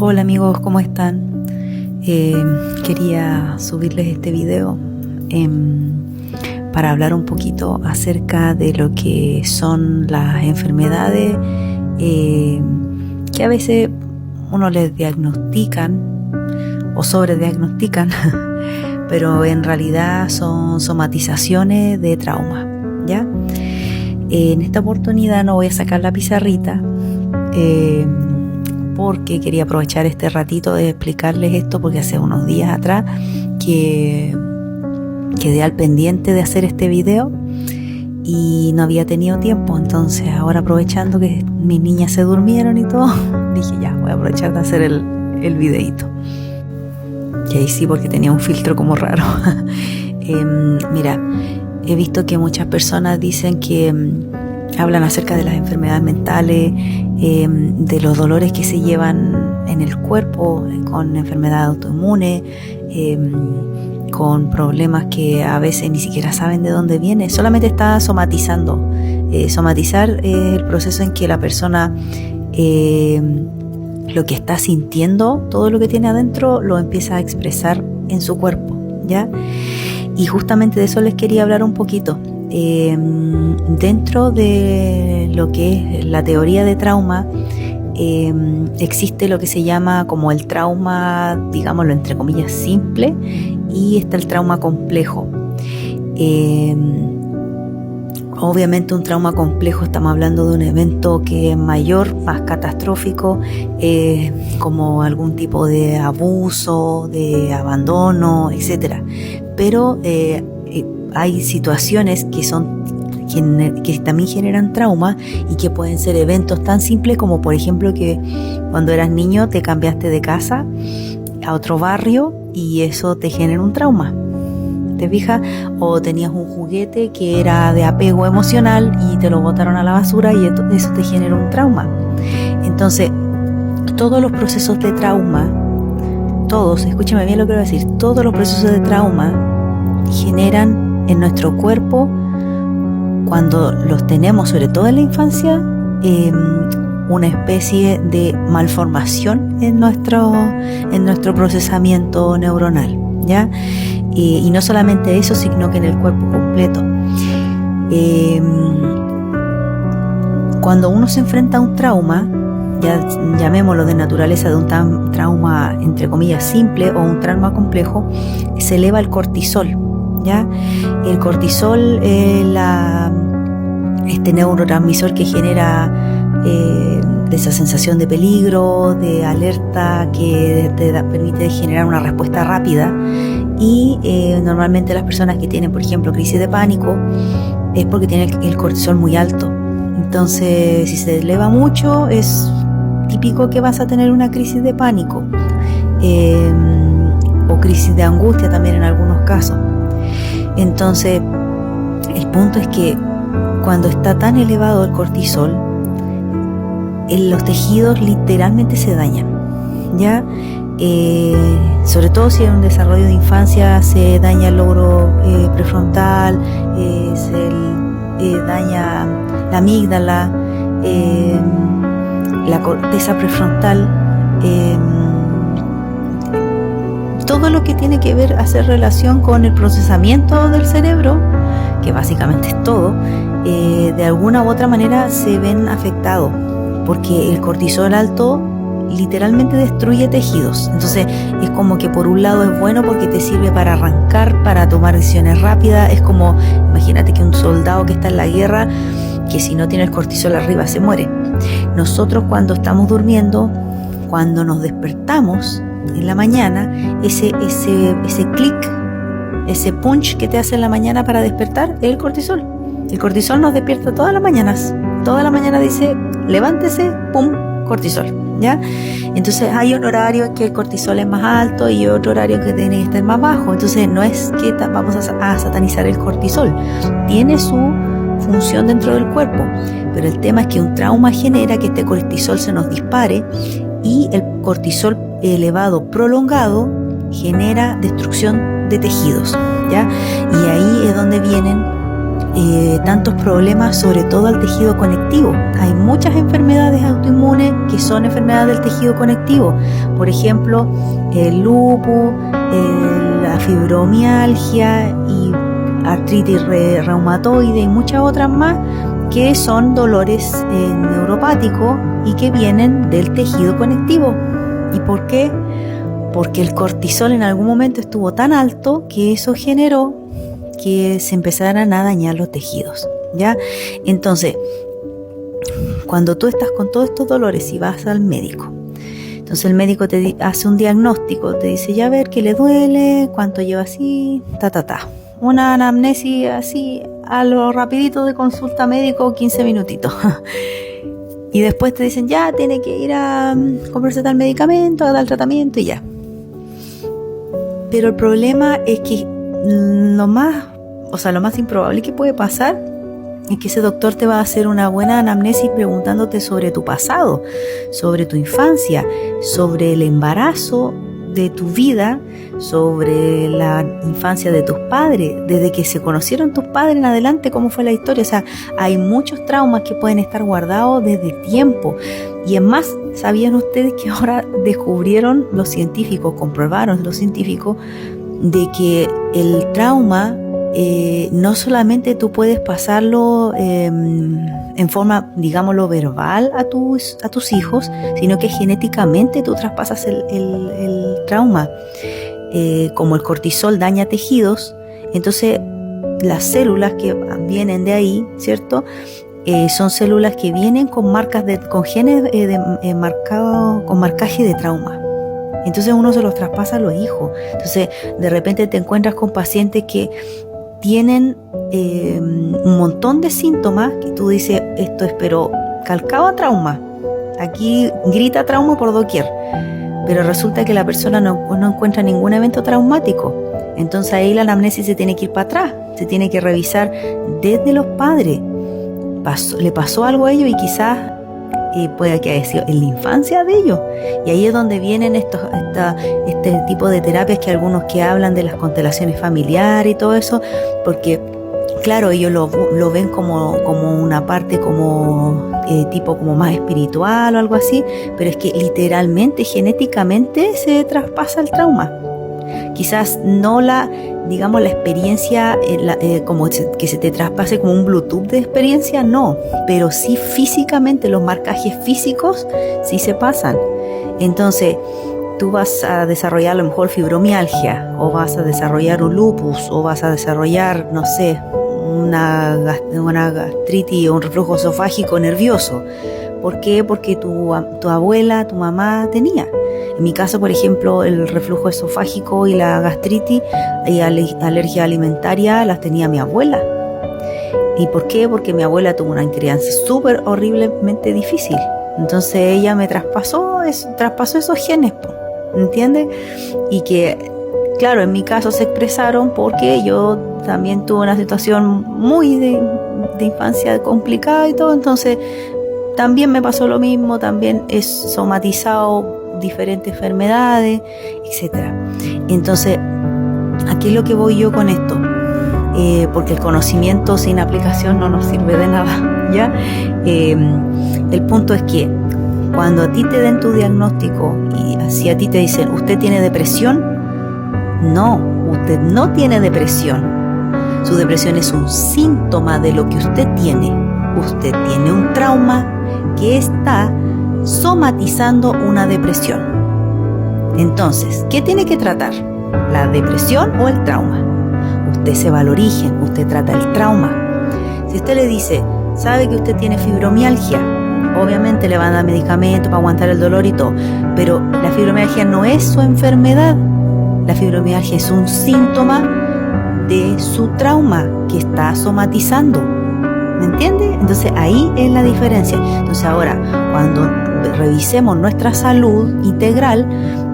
Hola amigos, ¿cómo están? Quería subirles este video para hablar un poquito acerca de lo que son las enfermedades que a veces uno les diagnostican o sobrediagnostican, pero en realidad son somatizaciones de trauma, ¿ya? En esta oportunidad no voy a sacar la pizarrita porque quería aprovechar este ratito de explicarles esto, porque hace unos días atrás que quedé al pendiente de hacer este video y no había tenido tiempo. Entonces ahora, aprovechando que mis niñas se durmieron y todo, dije ya, voy a aprovechar de hacer el videito. Y ahí sí, porque tenía un filtro como raro. Mira, he visto que muchas personas dicen que hablan acerca de las enfermedades mentales, de los dolores que se llevan en el cuerpo con enfermedades autoinmunes, con problemas que a veces ni siquiera saben de dónde viene, solamente está somatizando. Somatizar es el proceso en que la persona lo que está sintiendo, todo lo que tiene adentro, lo empieza a expresar en su cuerpo, ¿ya? Y justamente de eso les quería hablar un poquito. Dentro de lo que es la teoría de trauma, existe lo que se llama como el trauma, digámoslo entre comillas, simple, y está el trauma complejo. Obviamente un trauma complejo, estamos hablando de un evento que es mayor, más catastrófico, como algún tipo de abuso, de abandono, etcétera. Pero hay situaciones que también generan trauma y que pueden ser eventos tan simples como, por ejemplo, que cuando eras niño te cambiaste de casa a otro barrio y eso te genera un trauma, ¿te fijas? O tenías un juguete que era de apego emocional y te lo botaron a la basura y eso te genera un trauma. Entonces, todos los procesos de trauma, escúchame bien lo que voy a decir, todos los procesos de trauma generan en nuestro cuerpo, cuando los tenemos, sobre todo en la infancia, una especie de malformación en nuestro procesamiento neuronal, ¿ya? Y no solamente eso, sino que en el cuerpo completo. Cuando uno se enfrenta a un trauma, ya llamémoslo de naturaleza de un trauma entre comillas simple o un trauma complejo, se eleva el cortisol, ¿ya? El cortisol es este neurotransmisor que genera de esa sensación de peligro, de alerta, que te permite generar una respuesta rápida. Y normalmente las personas que tienen, por ejemplo, crisis de pánico, es porque tienen el cortisol muy alto. Entonces, si se eleva mucho, es típico que vas a tener una crisis de pánico, o crisis de angustia también en algunos casos. Entonces, el punto es que cuando está tan elevado el cortisol, los tejidos literalmente se dañan, ¿ya? Sobre todo si en un desarrollo de infancia se daña el lóbulo prefrontal, se daña la amígdala, la corteza prefrontal, todo lo que tiene que ver, hacer relación con el procesamiento del cerebro, que básicamente es todo, de alguna u otra manera se ven afectados, porque el cortisol alto literalmente destruye tejidos. Entonces es como que por un lado es bueno porque te sirve para arrancar, para tomar decisiones rápidas. Es como, imagínate que un soldado que está en la guerra, que si no tiene el cortisol arriba se muere. Nosotros cuando estamos durmiendo, cuando nos despertamos en la mañana, ese clic, ese punch que te hace en la mañana para despertar, es el cortisol. El cortisol nos despierta todas las mañanas. Toda la mañana dice, levántese, pum, cortisol, ¿ya? Entonces hay un horario en que el cortisol es más alto y otro horario en que tiene que estar más bajo. Entonces no es que vamos a satanizar el cortisol. Tiene su función dentro del cuerpo, pero el tema es que un trauma genera que este cortisol se nos dispare, y el cortisol elevado prolongado genera destrucción de tejidos, ¿ya? Y ahí es donde vienen tantos problemas, sobre todo al tejido conectivo. Hay muchas enfermedades autoinmunes que son enfermedades del tejido conectivo. Por ejemplo, el lupus, la fibromialgia y artritis reumatoide y muchas otras más, que son dolores neuropáticos y que vienen del tejido conectivo. ¿Y por qué? Porque el cortisol en algún momento estuvo tan alto que eso generó que se empezaran a dañar los tejidos, ¿ya? Entonces, cuando tú estás con todos estos dolores y vas al médico, entonces el médico te hace un diagnóstico, te dice, ya, a ver qué le duele, cuánto lleva así, una anamnesis así a lo rapidito de consulta médico, 15 minutitos. Y después te dicen, ya, tiene que ir a comprarse tal medicamento, a dar tratamiento y ya. Pero el problema es que lo más improbable que puede pasar es que ese doctor te va a hacer una buena anamnesis preguntándote sobre tu pasado, sobre tu infancia, sobre el embarazo de tu vida, sobre la infancia de tus padres, desde que se conocieron tus padres en adelante, cómo fue la historia. O sea, hay muchos traumas que pueden estar guardados desde tiempo. Y es más, ¿sabían ustedes que ahora descubrieron los científicos, comprobaron los científicos, de que el trauma no solamente tú puedes pasarlo en forma, digámoslo, verbal a tus hijos, sino que genéticamente tú traspasas el trauma. Como el cortisol daña tejidos, entonces las células que vienen de ahí, ¿cierto? Son células que vienen con marcas con genes marcados, con marcaje de trauma. Entonces uno se los traspasa a los hijos. Entonces de repente te encuentras con pacientes que tienen un montón de síntomas que tú dices, esto es pero calcado a trauma. Aquí grita trauma por doquier. Pero resulta que la persona no encuentra ningún evento traumático. Entonces ahí la anamnesis se tiene que ir para atrás. Se tiene que revisar desde los padres. Le pasó algo a ellos y quizás puede que haya sido en la infancia de ellos. Y ahí es donde vienen este tipo de terapias que algunos que hablan de las constelaciones familiares y todo eso, porque claro, ellos lo ven como una parte tipo como más espiritual o algo así, pero es que literalmente, genéticamente se traspasa el trauma. Quizás no la experiencia como que se te traspase como un Bluetooth de experiencia, no, pero sí físicamente los marcajes físicos sí se pasan. Entonces tú vas a desarrollar a lo mejor fibromialgia, o vas a desarrollar un lupus, o vas a desarrollar, no sé, una gastritis o un reflujo esofágico nervioso. ¿Por qué? Porque tu abuela, tu mamá tenía. En mi caso, por ejemplo, el reflujo esofágico y la gastritis y alergia alimentaria las tenía mi abuela. ¿Y por qué? Porque mi abuela tuvo una crianza súper horriblemente difícil. Entonces ella me traspasó esos genes, ¿entiendes? Y que, claro, en mi caso se expresaron porque yo también tuve una situación muy de infancia complicada y todo, entonces también me pasó lo mismo, también he somatizado diferentes enfermedades, etcétera. Entonces, ¿a qué es lo que voy yo con esto? Porque el conocimiento sin aplicación no nos sirve de nada, ¿ya? El punto es que cuando a ti te den tu diagnóstico y si a ti te dicen, ¿usted tiene depresión? No, usted no tiene depresión. Su depresión es un síntoma de lo que usted tiene. Usted tiene un trauma que está somatizando una depresión. Entonces, ¿qué tiene que tratar? ¿La depresión o el trauma? Usted se va al origen, usted trata el trauma. Si usted le dice, sabe que usted tiene fibromialgia, obviamente le van a dar medicamentos para aguantar el dolor y todo, pero la fibromialgia no es su enfermedad. La fibromialgia es un síntoma de su trauma que está somatizando. ¿Me entiende? Entonces ahí es la diferencia. Entonces ahora, cuando revisemos nuestra salud integral,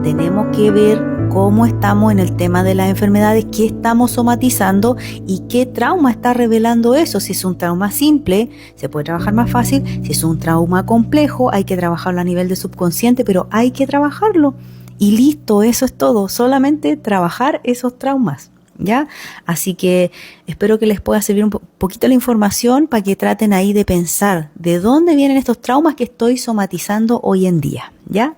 tenemos que ver cómo estamos en el tema de las enfermedades, qué estamos somatizando y qué trauma está revelando eso. Si es un trauma simple, se puede trabajar más fácil. Si es un trauma complejo, hay que trabajarlo a nivel de subconsciente, pero hay que trabajarlo. Y listo, eso es todo. Solamente trabajar esos traumas. ¿Ya? Así que espero que les pueda servir un poquito la información para que traten ahí de pensar de dónde vienen estos traumas que estoy somatizando hoy en día, ¿ya?